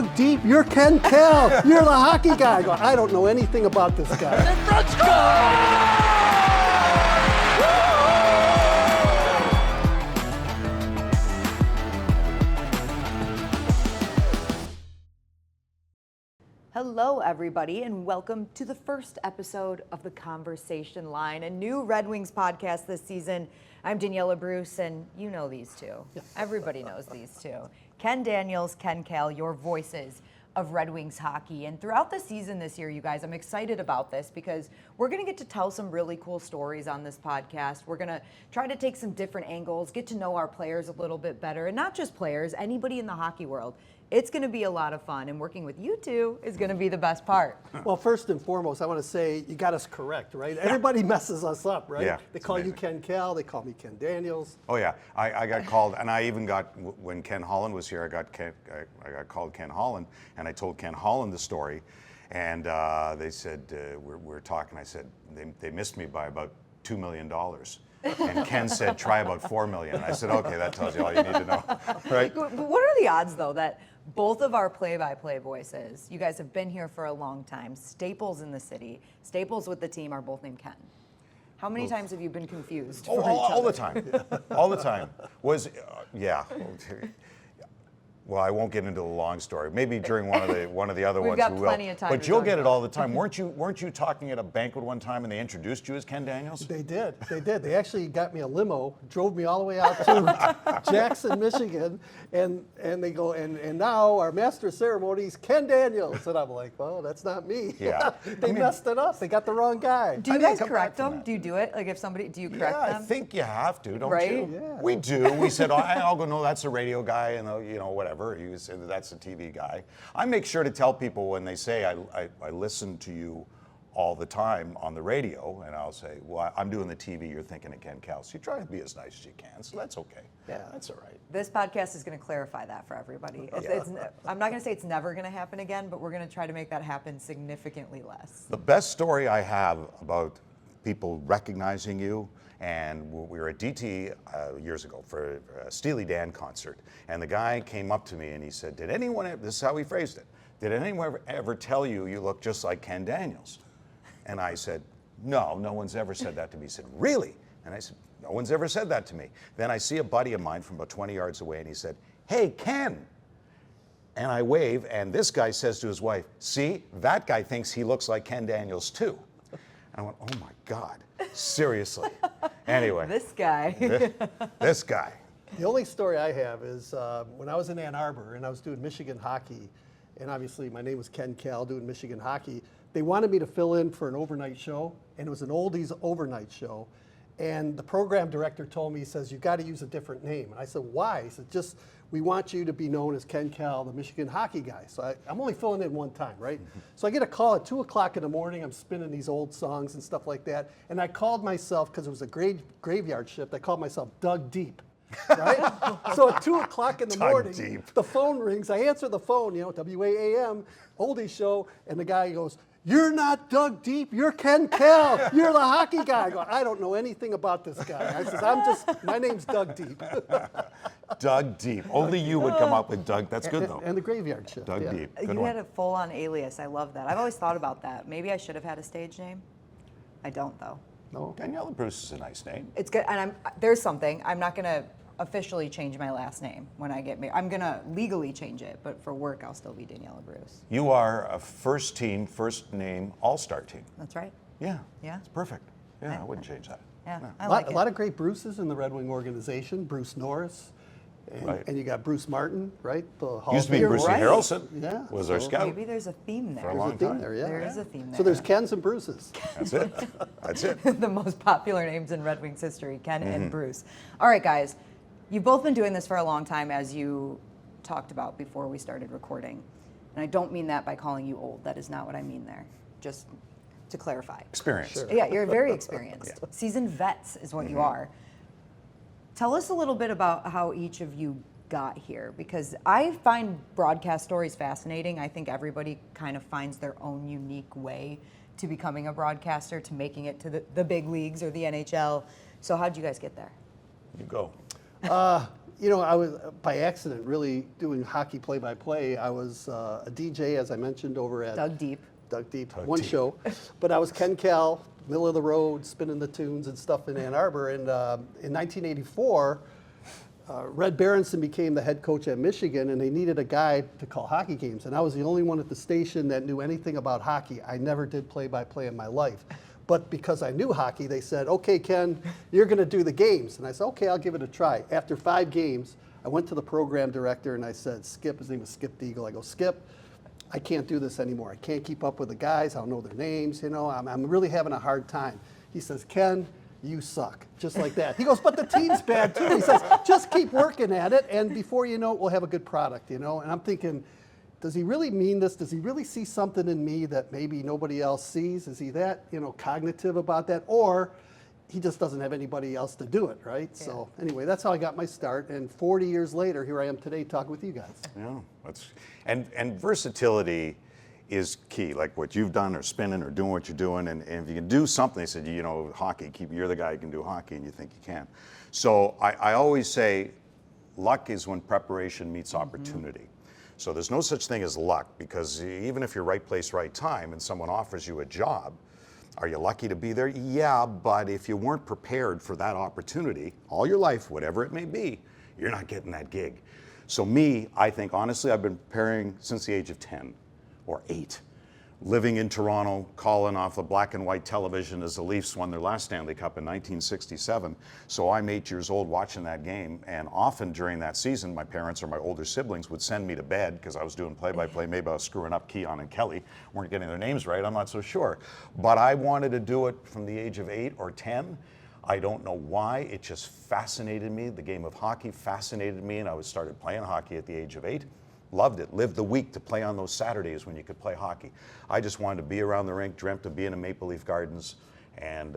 dug deep. You're Ken Kal. You're the hockey guy. I go, I don't know anything about this guy. Let's go! Hello, everybody, and welcome to the first episode of The Conversation Line, a new Red Wings podcast this season. I'm Daniella Bruce, and you know these two. Everybody knows these two. Ken Daniels, Ken Kal, your voices of Red Wings hockey. And throughout the season this year, you guys, I'm excited about this because we're going to get to tell some really cool stories on this podcast. We're going to try to take some different angles, get to know our players a little bit better, and not just players, anybody in the hockey world. It's going to be a lot of fun, and working with you two is going to be the best part. Well, first and foremost, I want to say you got us correct, right? Everybody messes us up, right? Yeah, they call you Ken Kal, they call me Ken Daniels. Oh yeah, I got called, and I even got, when Ken Holland was here, I got called Ken Holland, and I told Ken Holland the story, and they said, we're talking, I said, they missed me by about $2 million. And Ken said, try about $4 million. I said, okay, that tells you all you need to know, right? What are the odds, though, that both of our play-by-play voices, you guys have been here for a long time, staples in the city, staples with the team are both named Ken. How many times have you been confused for each other? All the time. All the time. Yeah. Well, I won't get into a long story. Maybe during one of the other We've ones got we will. plenty of time But to you'll talk get it about all the time. Weren't you talking at a banquet one time and they introduced you as Ken Daniels? They did. They actually got me a limo, drove me all the way out to Jackson, Michigan, and they go, and now our master of ceremonies, Ken Daniels. And I'm like, well, that's not me. Yeah. They messed it up. They got the wrong guy. Do you I didn't guys come correct back from them? that. Do you do it? Like, if somebody, do you correct Yeah, them? I think you have to, don't Right? you? Yeah. We do. We said, I'll go, no, that's a radio guy, and whatever. He said, that's a TV guy. I make sure to tell people when they say I listen to you all the time on the radio, and I'll say, well, I'm doing the TV, you're thinking of Ken Kal. So you try to be as nice as you can, so that's okay. Yeah. That's all right. This podcast is going to clarify that for everybody. I'm not going to say it's never going to happen again, but we're going to try to make that happen significantly less. The best story I have about people recognizing you, and we were at DT years ago for a Steely Dan concert, and the guy came up to me and he said, did anyone, this is how he phrased it, did anyone ever tell you you look just like Ken Daniels? And I said, no one's ever said that to me. He said, really? And I said, no one's ever said that to me. Then I see a buddy of mine from about 20 yards away, and he said, hey, Ken. And I wave, and this guy says to his wife, see, that guy thinks he looks like Ken Daniels too. I went, oh my God, seriously. Anyway. This guy. This guy. The only story I have is when I was in Ann Arbor and I was doing Michigan hockey, and obviously my name was Ken Kal doing Michigan hockey. They wanted me to fill in for an overnight show, and it was an oldies overnight show. And the program director told me, he says, you've got to use a different name. And I said, why? He said, we want you to be known as Ken Kal, the Michigan hockey guy. So I'm only filling in one time, right? So I get a call at 2 o'clock in the morning. I'm spinning these old songs and stuff like that. And I called myself, because it was a graveyard shift, I called myself Dug Deep, right? So at 2 o'clock in the morning, Deep. the phone rings. I answer the phone, WAAM, oldies show, and the guy goes, you're not Dug Deep, you're Ken Kal, you're the hockey guy. I go, I don't know anything about this guy. I says, my name's Dug Deep. Dug Deep. Only you would come up with Doug. That's good though. And the graveyard shift. Dug yeah. Deep. Good You one. had a full-on alias. I love that. I've always thought about that. Maybe I should have had a stage name. I don't, though. No. Daniella Bruce is a nice name. It's good, and there's something. I'm not going to officially change my last name when I get married. I'm going to legally change it, but for work, I'll still be Daniella Bruce. You are a first name all-star team. That's right. Yeah. Yeah. It's perfect. Yeah, I wouldn't change that. Yeah, No. I like it. A lot of great Bruces in the Red Wing organization. Bruce Norris, and, Right. and you got Bruce Martin, right? The Hall Used to be of Fame. Brucey right. Harrelson. Yeah, Was our so scout. Maybe there's a theme there. For a There's long a theme time. there, yeah. There is a theme there. So there's Kens and Bruces. That's it. That's it. the most popular names in Red Wings history, Ken Mm-hmm. and Bruce. All right, guys, you've both been doing this for a long time, as you talked about before we started recording. And I don't mean that by calling you old. That is not what I mean there. Just to clarify. Experience. Sure. Yeah, you're very experienced. Seasoned vets is what you are. Tell us a little bit about how each of you got here, because I find broadcast stories fascinating. I think everybody kind of finds their own unique way to becoming a broadcaster, to making it to the big leagues or the NHL. So how'd you guys get there? You go. I was by accident really doing hockey play-by-play. I was a DJ, as I mentioned, over at Dug deep. One show. But I was Ken Kal, middle of the road, spinning the tunes and stuff in Ann Arbor. And in 1984, Red Berenson became the head coach at Michigan, and they needed a guy to call hockey games. And I was the only one at the station that knew anything about hockey. I never did play-by-play in my life. But because I knew hockey, they said, okay, Ken, you're going to do the games. And I said, okay, I'll give it a try. After 5 games, I went to the program director and I said, Skip, his name was Skip Deagle. I go, Skip, I can't do this anymore. I can't keep up with the guys. I don't know their names. I'm really having a hard time. He says, Ken, you suck. Just like that. He goes, but the team's bad too. He says, just keep working at it, and before you know it, we'll have a good product, And I'm thinking, does he really mean this? Does he really see something in me that maybe nobody else sees? Is he that, cognitive about that? Or he just doesn't have anybody else to do it, right? Yeah. So anyway, that's how I got my start. And 40 years later, here I am today talking with you guys. Yeah, and versatility is key, like what you've done or spinning or doing what you're doing. And if you can do something, they said, hockey, you're the guy who can do hockey and you think you can. So I always say luck is when preparation meets opportunity. So there's no such thing as luck, because even if you're right place, right time, and someone offers you a job, are you lucky to be there? Yeah, but if you weren't prepared for that opportunity all your life, whatever it may be, you're not getting that gig. So I think honestly, I've been preparing since the age of 10 or 8. Living in Toronto, calling off the black and white television as the Leafs won their last Stanley Cup in 1967. So I'm 8 years old watching that game, and often during that season, my parents or my older siblings would send me to bed because I was doing play-by-play. Maybe I was screwing up. Keon and Kelly weren't getting their names right. I'm not so sure. But I wanted to do it from the age of 8 or 10. I don't know why. It just fascinated me. The game of hockey fascinated me, and I started playing hockey at the age of 8. Loved it. Lived the week to play on those Saturdays when you could play hockey. I just wanted to be around the rink, dreamt of being in Maple Leaf Gardens, and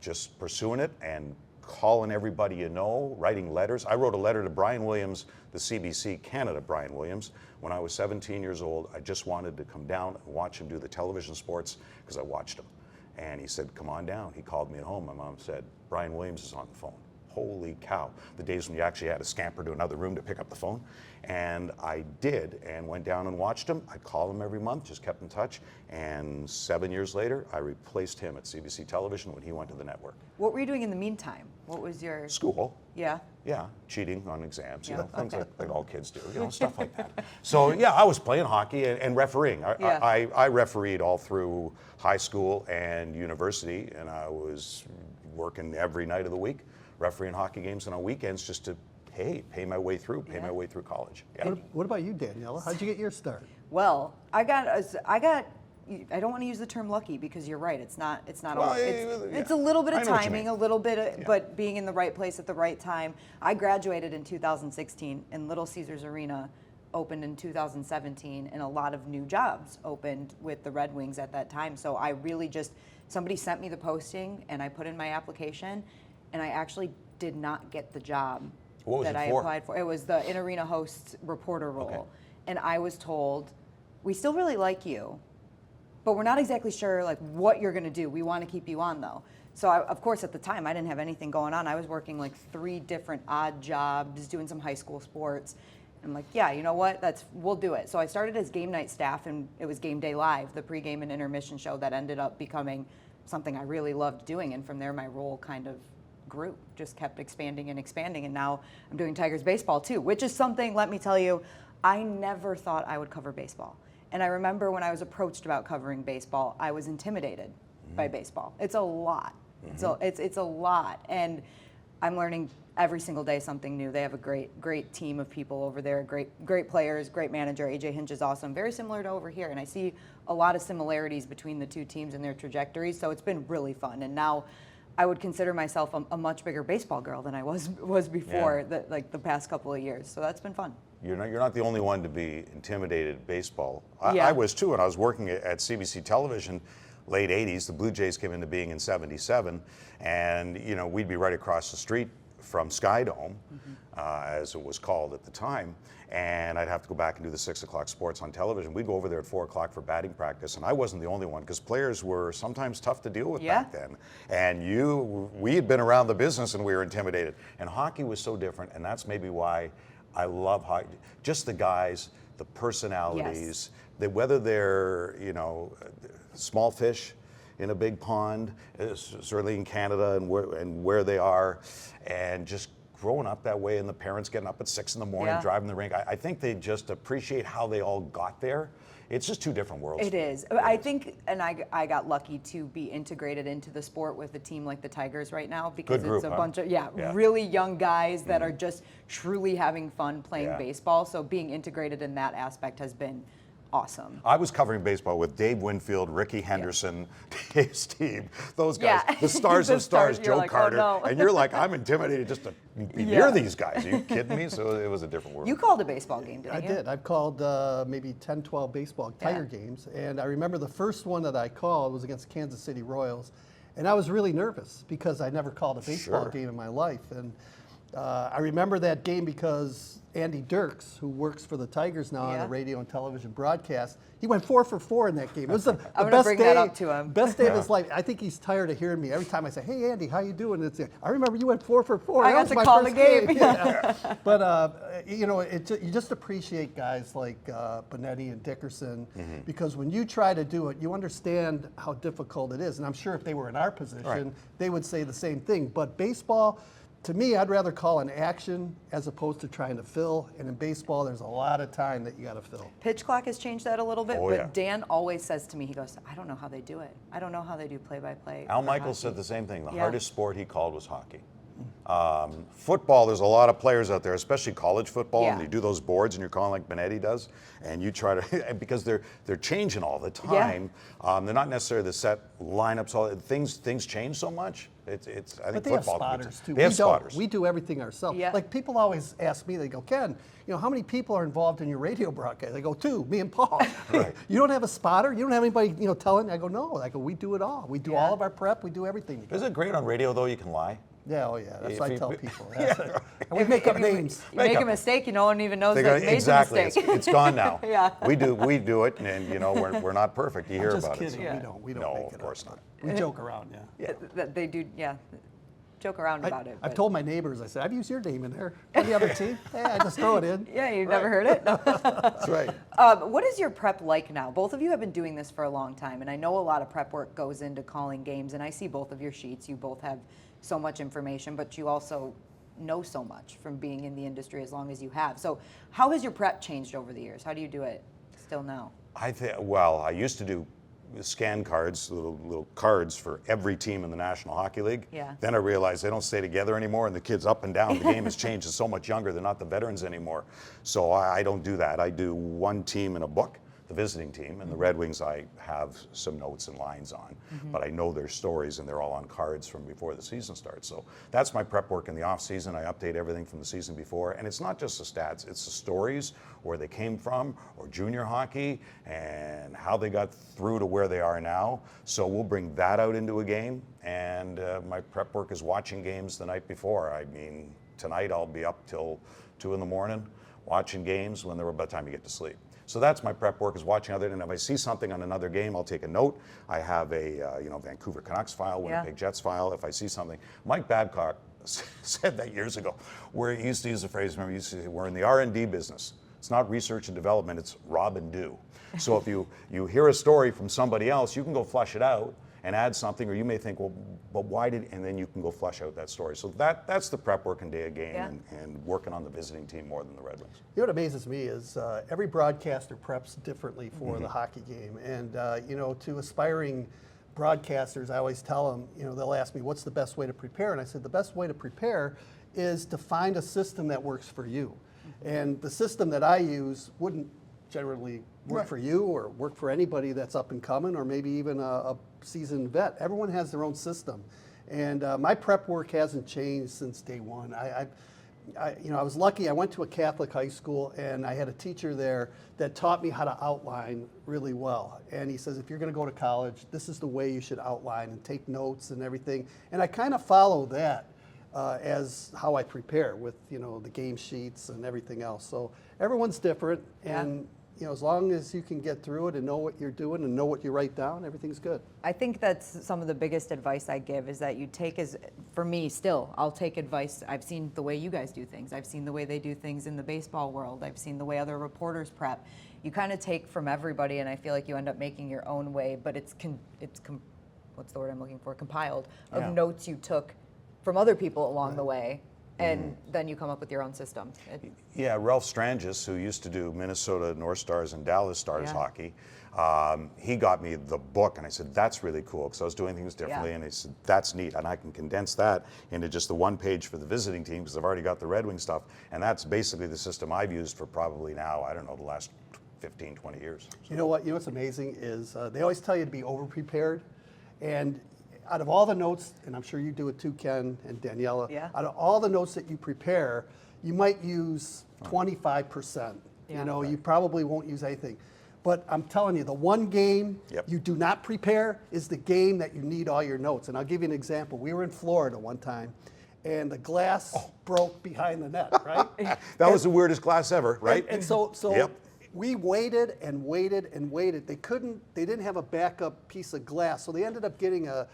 just pursuing it and calling everybody writing letters. I wrote a letter to Brian Williams, the CBC Canada Brian Williams, when I was 17 years old. I just wanted to come down and watch him do the television sports because I watched him. And he said, come on down. He called me at home. My mom said, Brian Williams is on the phone. Holy cow. The days when you actually had to scamper to another room to pick up the phone. And I did, and went down and watched him. I'd call him every month, just kept in touch. And 7 years later, I replaced him at CBC Television when he went to the network. What were you doing in the meantime? What was your... School. Yeah? Yeah, cheating on exams, things okay. like all kids do, stuff like that. So yeah, I was playing hockey and refereeing. I refereed all through high school and university, and I was working every night of the week, refereeing hockey games and on weekends just to pay my way through college. Yeah. What about you, Daniella? How'd you get your start? Well, I don't want to use the term lucky, because you're right. It's not. It's a little bit of timing, a little bit, but being in the right place at the right time. I graduated in 2016, and Little Caesars Arena opened in 2017, and a lot of new jobs opened with the Red Wings at that time. So I really somebody sent me the posting, and I put in my application, and I actually did not get the job that I applied for. It was the in-arena host reporter role. Okay. And I was told, we still really like you, but we're not exactly sure what you're going to do. We want to keep you on, though. So of course, at the time, I didn't have anything going on. I was working 3 different odd jobs, doing some high school sports. I'm like, yeah, you know what? We'll do it. So I started as game night staff, and it was Game Day Live, the pregame and intermission show that ended up becoming something I really loved doing. And from there, my role kind of grew, just kept expanding and expanding. And now I'm doing Tigers baseball too, which is something, let me tell you, I never thought I would cover baseball. And I remember when I was approached about covering baseball, I was intimidated by baseball. It's a lot. It's a lot. And I'm learning every single day something new. They have a great team of people over there, great players, great manager. AJ Hinch is awesome, very similar to over here. And I see a lot of similarities between the two teams and their trajectories. So it's been really fun. And now I would consider myself a much bigger baseball girl than I was before, the past couple of years. So that's been fun. You're not the only one to be intimidated at baseball. I was too, and I was working at CBC Television, late 80s. The Blue Jays came into being in 77, and we'd be right across the street from Skydome, as it was called at the time, and I'd have to go back and do the 6 o'clock sports on television. We'd go over there at 4 o'clock for batting practice, and I wasn't the only one, because players were sometimes tough to deal with back then. And we had been around the business and we were intimidated. And hockey was so different, and that's maybe why I love hockey. Just the guys, the personalities, that whether they're, small fish in a big pond, certainly in Canada and where they are, and just growing up that way, and the parents getting up at 6 in the morning, driving the rink. I think they just appreciate how they all got there. It's just two different worlds. It is. I think, and I got lucky to be integrated into the sport with a team like the Tigers right now, because Good group, it's a huh? bunch of really young guys that are just truly having fun playing baseball. So being integrated in that aspect has been awesome. I was covering baseball with Dave Winfield, Ricky Henderson, Dave Steve, those guys, the stars The of stars, stars, you're Joe like, oh, Carter, no. and you're like, I'm intimidated just to be near these guys. Are you kidding me? So it was a different world. You called a baseball game, didn't you? I did. I've called maybe 10, 12 baseball Tiger games. And I remember the first one that I called was against Kansas City Royals. And I was really nervous because I never called a baseball game in my life. And I remember that game because Andy Dirks, who works for the Tigers now on the radio and television broadcast, he went 4 for 4 in that game. It was the best bring day, that up to him. best day of his life. I think he's tired of hearing me every time I say, "Hey Andy, how you doing?" It's I remember you went 4 for 4. I That got was to my call the first game. Yeah. But you just appreciate guys like Benetti and Dickerson, because when you try to do it, you understand how difficult it is. And I'm sure if they were in our position, they would say the same thing. But baseball, to me, I'd rather call an action as opposed to trying to fill. And in baseball, there's a lot of time that you got to fill. Pitch clock has changed that a little bit, Oh, but yeah. Dan always says to me, he goes, I don't know how they do it. I don't know how they do play-by-play. Al for Michaels hockey." said the same thing. The Yeah. hardest sport he called was hockey. Football, there's a lot of players out there, especially college football, and you do those boards and you're calling like Benetti does, and you try to, because they're changing all the time. They're not necessarily the set lineups. All things change so much. I think But they have football. spotters too. They have We don't. spotters. We do everything ourselves. Yeah. Like people always ask me, they go, "Ken, how many people are involved in your radio broadcast?" I go, 2, me and Paul. Right. You don't have a spotter? You don't have anybody, telling? I go, "No." I go, "We do it all. We do Yeah. all of our prep. We do everything." Isn't it great on radio though? You can lie. Yeah, oh yeah. That's If what I you- tell people. And we make up names. You make a mistake, no one even knows They that go, you made exactly. the mistake. It's gone now. Yeah. We do it, and we're not perfect. You hear Just about kidding. it. so- We don't No, make of it course up. not. We joke around, yeah. That they do, joke around about it. I've but- told my neighbors, I said, "I've used your name in there. Any other team? Yeah, I just throw it in." Yeah, you've never heard it? That's right. What is your prep like now? Both of you have been doing this for a long time, and I know a lot of prep work goes into calling games, and I see both of your sheets. You both have so much information, but you also know so much from being in the industry as long as you have. So how has your prep changed over the years? How do you do it still now? I used to do scan cards, little cards for every team in the National Hockey League. Yeah. Then I realized they don't stay together anymore, and the kids up and down. The game has changed. It's so much younger. They're not the veterans anymore. So I don't do that. I do one team in a book, the visiting team, and the Red Wings I have some notes and lines on. But I know their stories, and they're all on cards from before the season starts. So that's my prep work in the off season. I update everything from the season before, and it's not just the stats, it's the stories, where they came from, or junior hockey, and how they got through to where they are now. So we'll bring that out into a game, and my prep work is watching games the night before. I mean, tonight I'll be up till 2 in the morning watching games when they're about the time you get to sleep. So that's my prep work, is watching other, and if I see something on another game, I'll take a note. I have a Vancouver Canucks file, Winnipeg Jets file. If I see something, Mike Babcock said that years ago, where he used to use the phrase, remember, he used to say, we're in the R&D business. It's not research and development, it's rob and do. So if you hear a story from somebody else, you can go flush it out and add something, or you may think, well, but why did, and then you can go flush out that story. So that's the prep work and day of game, and working on the visiting team more than the Red Wings. What amazes me is every broadcaster preps differently for the hockey game. And, to aspiring broadcasters, I always tell them, they'll ask me, what's the best way to prepare? And I said, the best way to prepare is to find a system that works for you. And the system that I use wouldn't generally work for you or work for anybody that's up and coming, or maybe even a seasoned vet. Everyone has their own system. And my prep work hasn't changed since day one. I was lucky. I went to a Catholic high school, and I had a teacher there that taught me how to outline really well. And he says, if you're going to go to college, this is the way you should outline and take notes and everything. And I kind of follow that. as how I prepare with, the game sheets and everything else. So everyone's different, and as long as you can get through it and know what you're doing and know what you write down, everything's good. I think that's some of the biggest advice I give is that you take for me still, I'll take advice. I've seen the way you guys do things. I've seen the way they do things in the baseball world. I've seen the way other reporters prep. You kind of take from everybody, and I feel like you end up making your own way, but what's the word I'm looking for? Compiled of notes you took from other people along the way. And then you come up with your own system. Yeah, Ralph Strangis, who used to do Minnesota North Stars and Dallas Stars hockey, he got me the book, and I said, that's really cool, because I was doing things differently, and he said, that's neat, and I can condense that into just the one page for the visiting team, because I've already got the Red Wing stuff, and that's basically the system I've used for probably now, I don't know, the last 15, 20 years. You know what's amazing is they always tell you to be over-prepared, and out of all the notes, and I'm sure you do it too, Ken and Daniella, out of all the notes that you prepare, you might use 25%. You probably won't use anything. But I'm telling you, the one game you do not prepare is the game that you need all your notes. And I'll give you an example. We were in Florida one time, and the glass broke behind the net, right? That was the weirdest glass ever, right? And so we waited and waited and waited. They didn't have a backup piece of glass, so they ended up getting a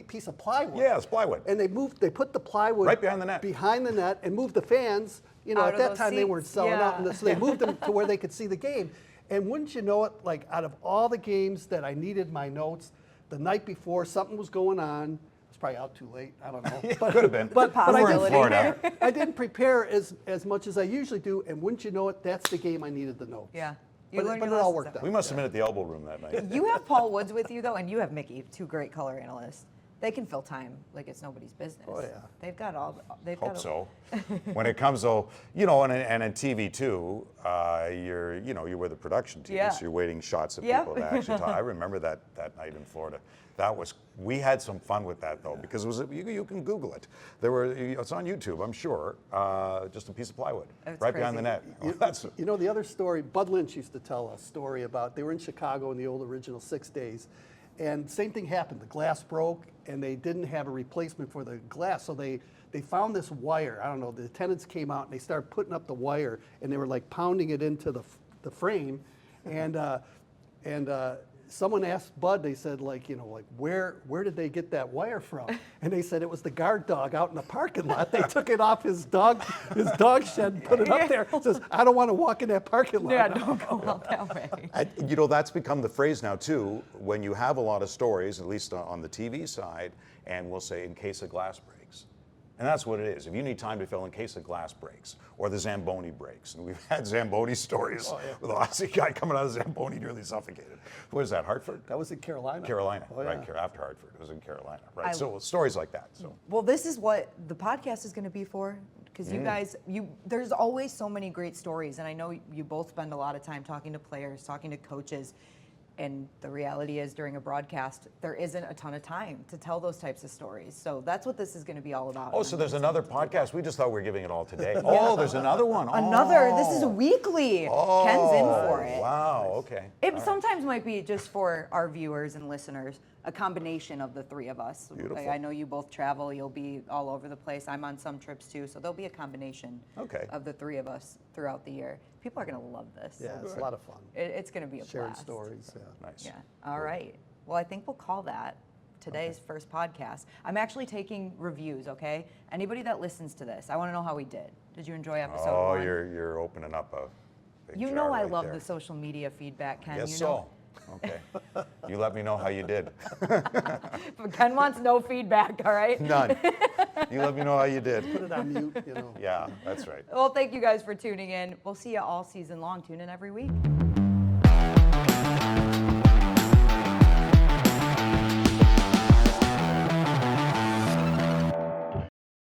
piece of plywood. Yeah, it's plywood. And they put the plywood right behind the net. And moved the fans. At that time they weren't selling out, and so they moved them to where they could see the game. And wouldn't you know it, like out of all the games that I needed my notes, the night before something was going on. It's probably out too late. I don't know. Could have been. But we're in Florida. I didn't prepare as much as I usually do, and wouldn't you know it, that's the game I needed the notes. Yeah. But it all worked out. We must have been at the elbow room that night. You have Paul Woods with you, though, and you have Mickey, two great color analysts. They can fill time like it's nobody's business. Oh, yeah. They've got all. Hope so. When it comes though, and in TV too, you're with the production team, so you're waiting shots of people that actually talk. I remember that night in Florida. We had some fun with that though, because it was you can Google it. It's on YouTube, I'm sure. Just a piece of plywood behind the net. The other story, Bud Lynch used to tell a story about, they were in Chicago in the old original 6 days, and same thing happened. The glass broke, and they didn't have a replacement for the glass, so they found this wire. I don't know, the attendants came out and they started putting up the wire, and they were like pounding it into the frame, and someone asked Bud, they said, where did they get that wire from? And they said it was the guard dog out in the parking lot. They took it off his dog shed and put it up there. It says, I don't want to walk in that parking lot. Yeah, don't go out that way. That's become the phrase now too, when you have a lot of stories, at least on the TV side, and we'll say in case a glass breaks. And that's what it is. If you need time to fill in case a glass breaks or the Zamboni breaks, and we've had Zamboni stories with the last guy coming out of Zamboni nearly suffocated. What is that, Hartford? That was in Carolina. Right, after Hartford. It was in Carolina, right? So stories like that. So. Well, this is what the podcast is going to be for, because you guys, there's always so many great stories, and I know you both spend a lot of time talking to players, talking to coaches. And the reality is, during a broadcast, there isn't a ton of time to tell those types of stories. So that's what this is going to be all about. Oh, so there's another podcast. We just thought we were giving it all today. There's another one. This is weekly. Ken's in for it. Wow, okay. It sometimes might be just for our viewers and listeners, a combination of the three of us. Beautiful. I know you both travel. You'll be all over the place. I'm on some trips too. So there'll be a combination of the three of us throughout the year. People are going to love this. Yeah, it's a lot of fun. It's going to be a Sharing blast. stories, Nice. Yeah. All right. Well, I think we'll call that today's first podcast. I'm actually taking reviews, okay? Anybody that listens to this, I want to know how we did. Did you enjoy episode 1? You're opening up a big You jar know I right love there. the social media feedback, Ken. Yes, you know. Okay. You let me know how you did. But Ken wants no feedback, all right? None. You let me know how you did. Put it on mute, Yeah, that's right. Well, thank you guys for tuning in. We'll see you all season long. Tune in every week.